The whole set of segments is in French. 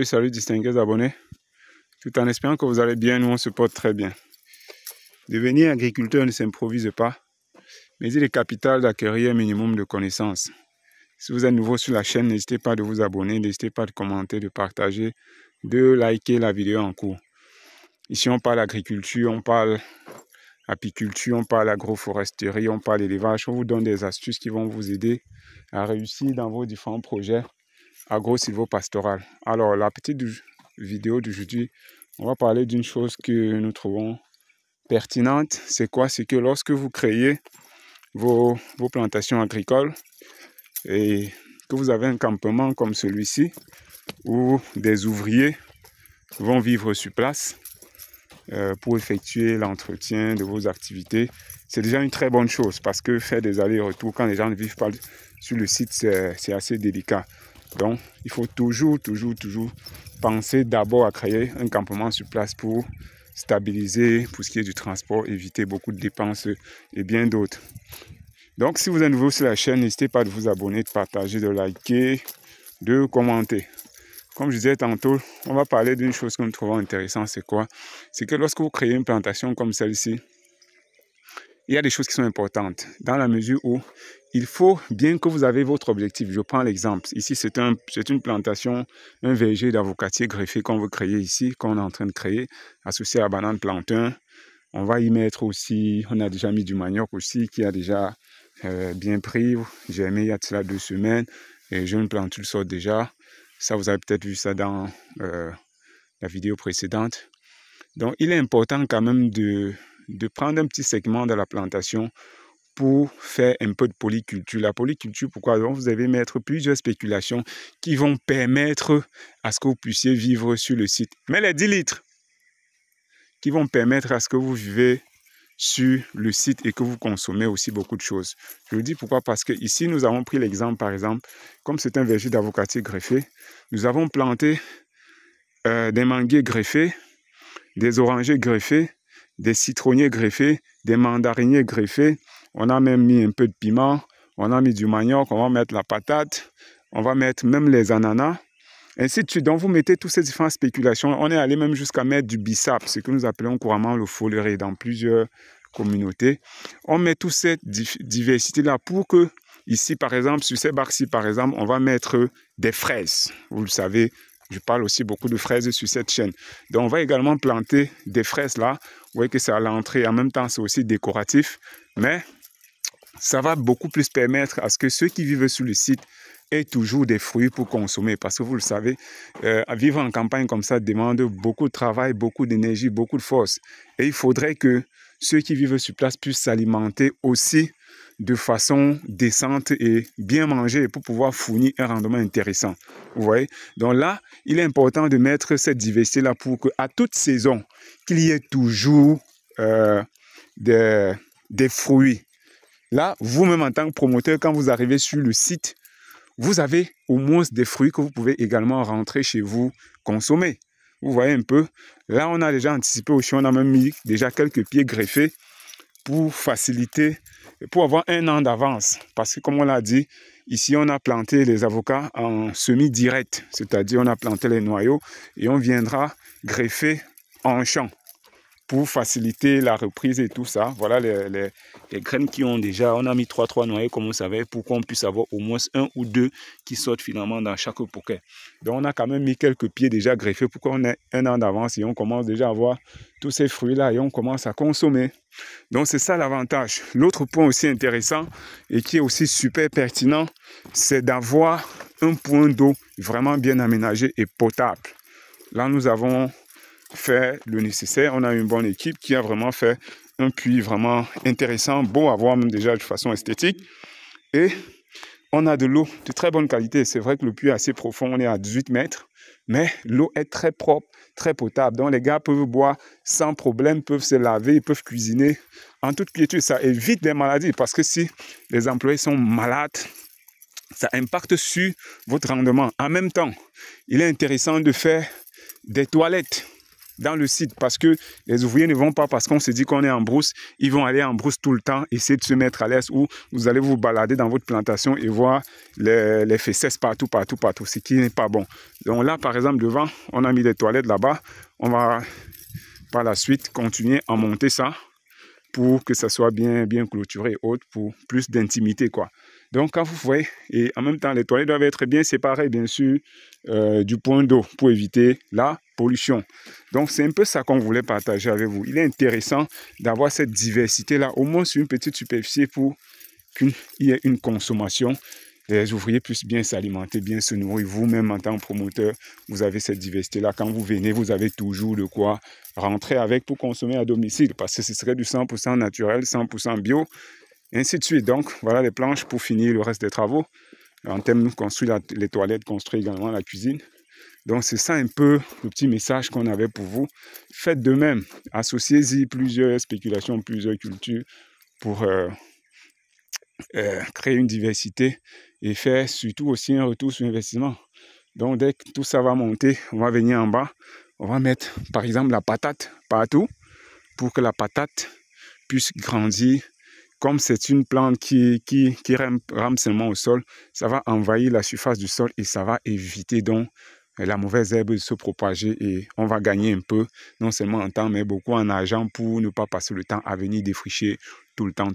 Salut distingués abonnés. Tout en espérant que vous allez bien, nous on se porte très bien. Devenir agriculteur ne s'improvise pas, mais il est capital d'acquérir un minimum de connaissances. Si vous êtes nouveau sur la chaîne, n'hésitez pas de vous abonner, n'hésitez pas de commenter, de partager, de liker la vidéo en cours. Ici on parle agriculture, on parle apiculture, on parle agroforesterie, on parle élevage. On vous donne des astuces qui vont vous aider à réussir dans vos différents projets agro-silvopastoral. Alors la petite vidéo d'aujourd'hui, on va parler d'une chose que nous trouvons pertinente. C'est quoi? C'est que lorsque vous créez vos plantations agricoles et que vous avez un campement comme celui-ci où des ouvriers vont vivre sur place pour effectuer l'entretien de vos activités, c'est déjà une très bonne chose parce que faire des allers-retours quand les gens ne vivent pas sur le site, c'est assez délicat. Donc, il faut toujours penser d'abord à créer un campement sur place pour stabiliser, pour ce qui est du transport, éviter beaucoup de dépenses et bien d'autres. Donc, si vous êtes nouveau sur la chaîne, n'hésitez pas à vous abonner, de partager, de liker, de commenter. Comme je disais tantôt, on va parler d'une chose que nous trouvons intéressante, c'est quoi? C'est que lorsque vous créez une plantation comme celle-ci, il y a des choses qui sont importantes, dans la mesure où il faut bien que vous avez votre objectif. Je prends l'exemple. Ici, c'est une plantation, un verger d'avocatier greffé qu'on veut créer ici, qu'on est en train de créer, associé à la banane plantain. On va y mettre aussi, on a déjà mis du manioc aussi, qui a déjà bien pris. J'ai mis il y a de cela 2 semaines. Les jeunes plantules sortent déjà. Ça, vous avez peut-être vu ça dans la vidéo précédente. Donc, il est important quand même de prendre un petit segment de la plantation pour faire un peu de polyculture. La polyculture, pourquoi? Donc, vous allez mettre plusieurs spéculations qui vont permettre à ce que vous puissiez vivre sur le site. Mais les 10 litres qui vont permettre à ce que vous vivez sur le site et que vous consommez aussi beaucoup de choses. Je le dis pourquoi? Parce que ici, nous avons pris l'exemple, par exemple, comme c'est un verger d'avocatier greffé, nous avons planté des manguiers greffés, des orangers greffés, des citronniers greffés, des mandariniers greffés. On a même mis un peu de piment, on a mis du manioc, on va mettre la patate, on va mettre même les ananas, ainsi de suite. Donc vous mettez toutes ces différentes spéculations. On est allé même jusqu'à mettre du bissap, ce que nous appelons couramment le foleret dans plusieurs communautés. On met toute cette diversité-là pour que, ici par exemple, sur ces bacs-ci par exemple, on va mettre des fraises. Vous le savez, je parle aussi beaucoup de fraises sur cette chaîne. Donc, on va également planter des fraises là. Vous voyez que c'est à l'entrée. En même temps, c'est aussi décoratif. Mais ça va beaucoup plus permettre à ce que ceux qui vivent sur le site aient toujours des fruits pour consommer. Parce que vous le savez, vivre en campagne comme ça demande beaucoup de travail, beaucoup d'énergie, beaucoup de force. Et il faudrait que ceux qui vivent sur place puissent s'alimenter aussi de façon décente et bien manger pour pouvoir fournir un rendement intéressant. Vous voyez? Donc là, il est important de mettre cette diversité-là pour qu'à toute saison, qu'il y ait toujours des fruits. Là, vous-même en tant que promoteur, quand vous arrivez sur le site, vous avez au moins des fruits que vous pouvez également rentrer chez vous consommer. Vous voyez un peu? Là, on a déjà anticipé aussi, on a même mis déjà quelques pieds greffés pour faciliter, pour avoir 1 an d'avance. Parce que comme on l'a dit, ici on a planté les avocats en semi-direct, c'est-à-dire on a planté les noyaux et on viendra greffer en champ pour faciliter la reprise et tout ça. Voilà les graines qui ont déjà, on a mis 3 noyaux comme vous savez, pour qu'on puisse avoir au moins 1 ou 2 qui sortent finalement dans chaque poquet. Donc on a quand même mis quelques pieds déjà greffés pour qu'on ait 1 an d'avance et on commence déjà à avoir tous ces fruits-là et on commence à consommer. Donc c'est ça l'avantage. L'autre point aussi intéressant et qui est aussi super pertinent, c'est d'avoir un point d'eau vraiment bien aménagé et potable. Là nous avons fait le nécessaire. On a une bonne équipe qui a vraiment fait un puits vraiment intéressant, beau à voir même déjà de façon esthétique. Et on a de l'eau de très bonne qualité. C'est vrai que le puits est assez profond, on est à 18 mètres, mais l'eau est très propre, très potable. Donc les gars peuvent boire sans problème, peuvent se laver, ils peuvent cuisiner en toute quiétude. Ça évite des maladies parce que si les employés sont malades, ça impacte sur votre rendement. En même temps, il est intéressant de faire des toilettes dans le site, parce que les ouvriers ne vont pas parce qu'on se dit qu'on est en brousse, ils vont aller en brousse tout le temps, essayer de se mettre à l'aise, ou vous allez vous balader dans votre plantation et voir les fesses partout, ce qui n'est pas bon. Donc là, par exemple, devant, on a mis des toilettes là-bas. On va par la suite continuer à monter ça pour que ça soit bien clôturé et autres, pour plus d'intimité, quoi. Donc, quand vous voyez, et en même temps, les toilettes doivent être bien séparées, bien sûr, du point d'eau pour éviter la pollution. Donc, c'est un peu ça qu'on voulait partager avec vous. Il est intéressant d'avoir cette diversité-là, au moins sur une petite superficie, pour qu'il y ait une consommation. Les ouvriers puissent bien s'alimenter, bien se nourrir. Vous-même, en tant que promoteur, vous avez cette diversité-là. Quand vous venez, vous avez toujours de quoi rentrer avec pour consommer à domicile, parce que ce serait du 100% naturel, 100% bio, et ainsi de suite. Donc, voilà les planches pour finir le reste des travaux. En termes de construire les toilettes, construire également la cuisine. Donc, c'est ça un peu le petit message qu'on avait pour vous. Faites de même. Associez-y plusieurs spéculations, plusieurs cultures pour créer une diversité et faire surtout aussi un retour sur investissement. Donc, dès que tout ça va monter, on va venir en bas. On va mettre, par exemple, la patate partout pour que la patate puisse grandir. Comme c'est une plante qui rame seulement au sol, ça va envahir la surface du sol et ça va éviter donc la mauvaise herbe de se propager, et on va gagner un peu, non seulement en temps, mais beaucoup en argent, pour ne pas passer le temps à venir défricher tout le temps.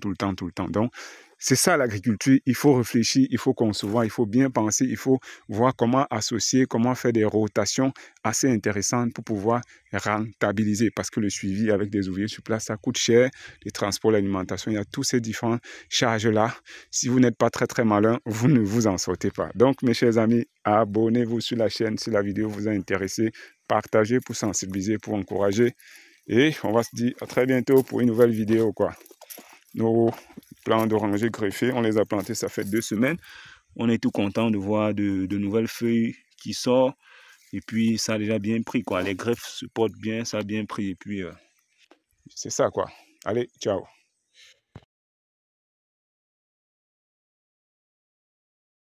Donc, c'est ça l'agriculture. Il faut réfléchir, il faut concevoir, il faut bien penser, il faut voir comment associer, comment faire des rotations assez intéressantes pour pouvoir rentabiliser. Parce que le suivi avec des ouvriers sur place, ça coûte cher. Les transports, l'alimentation, il y a tous ces différentes charges-là. Si vous n'êtes pas très malin, vous ne vous en sortez pas. Donc, mes chers amis, abonnez-vous sur la chaîne si la vidéo vous a intéressé. Partagez pour sensibiliser, pour encourager. Et on va se dire à très bientôt pour une nouvelle vidéo, quoi. Nos plants d'oranger greffés, on les a plantés, ça fait 2 semaines. On est tout content de voir de nouvelles feuilles qui sortent. Et puis, ça a déjà bien pris, quoi. Les greffes se portent bien, ça a bien pris. Et puis, c'est ça, quoi. Allez, ciao.